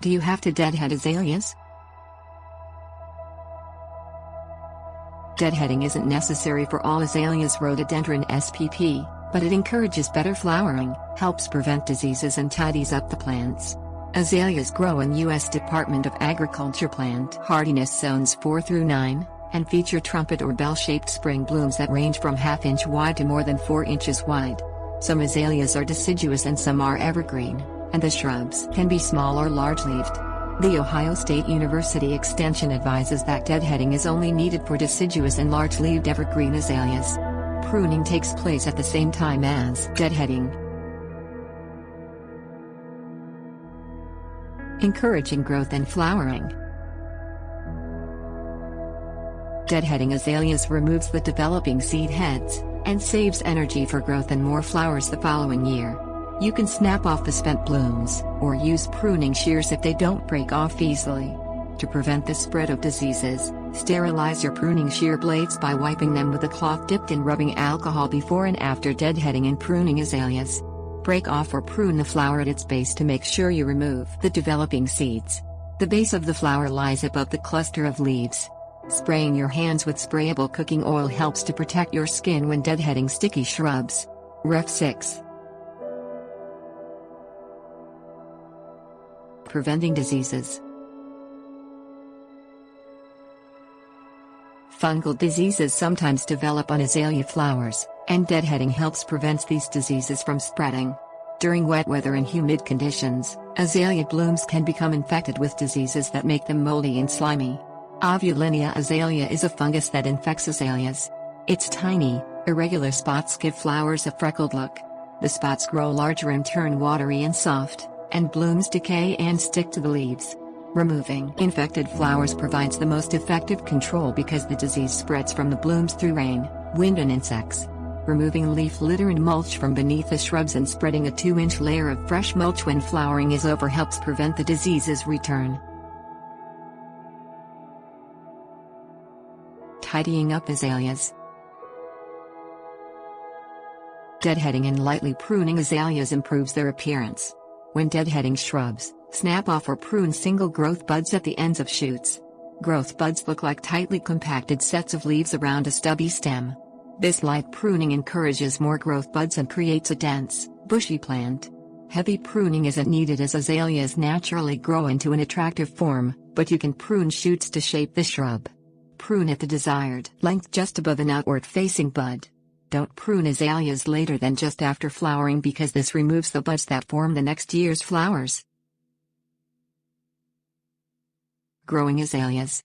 Do you have to deadhead azaleas? Deadheading isn't necessary for all azaleas Rhododendron spp, but it encourages better flowering, helps prevent diseases and tidies up the plants. Azaleas grow in U.S. Department of Agriculture plant hardiness zones 4 through 9, and feature trumpet or bell-shaped spring blooms that range from ½ inch wide to more than 4 inches wide. Some azaleas are deciduous and some are evergreen, and the shrubs can be small or large-leaved. The Ohio State University Extension advises that deadheading is only needed for deciduous and large-leaved evergreen azaleas. Pruning takes place at the same time as deadheading. Encouraging growth and flowering. Deadheading azaleas removes the developing seed heads, and saves energy for growth and more flowers the following year. You can snap off the spent blooms, or use pruning shears if they don't break off easily. To prevent the spread of diseases, sterilize your pruning shear blades by wiping them with a cloth dipped in rubbing alcohol before and after deadheading and pruning azaleas. Break off or prune the flower at its base to make sure you remove the developing seeds. The base of the flower lies above the cluster of leaves. Spraying your hands with sprayable cooking oil helps to protect your skin when deadheading sticky shrubs. Ref 6. Preventing diseases. Fungal diseases sometimes develop on azalea flowers, and deadheading helps prevent these diseases from spreading. During wet weather and humid conditions, azalea blooms can become infected with diseases that make them moldy and slimy. Avulinia azalea is a fungus that infects azaleas. Its tiny, irregular spots give flowers a freckled look. The spots grow larger and turn watery and soft, and blooms decay and stick to the leaves. Removing infected flowers provides the most effective control because the disease spreads from the blooms through rain, wind and insects. Removing leaf litter and mulch from beneath the shrubs and spreading a 2-inch layer of fresh mulch when flowering is over helps prevent the disease's return. Tidying up azaleas. Deadheading and lightly pruning azaleas improves their appearance. When deadheading shrubs, snap off or prune single growth buds at the ends of shoots. Growth buds look like tightly compacted sets of leaves around a stubby stem. This light pruning encourages more growth buds and creates a dense, bushy plant. Heavy pruning isn't needed as azaleas naturally grow into an attractive form, but you can prune shoots to shape the shrub. Prune at the desired length just above an outward-facing bud. Don't prune azaleas later than just after flowering because this removes the buds that form the next year's flowers. Growing azaleas.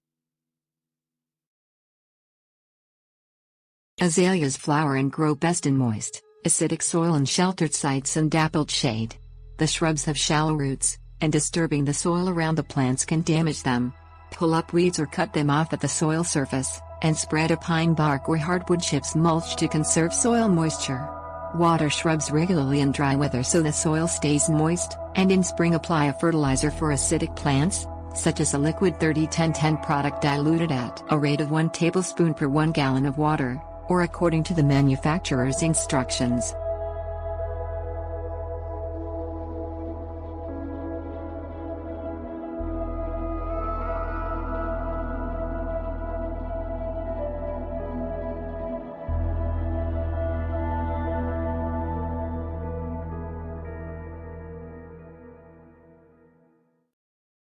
Azaleas flower and grow best in moist, acidic soil and sheltered sites and dappled shade. The shrubs have shallow roots, and disturbing the soil around the plants can damage them. Pull up weeds or cut them off at the soil surface, and spread a pine bark or hardwood chips mulch to conserve soil moisture. Water shrubs regularly in dry weather so the soil stays moist, and in spring apply a fertilizer for acidic plants, such as a liquid 30-10-10 product diluted at a rate of 1 tablespoon per 1 gallon of water, or according to the manufacturer's instructions.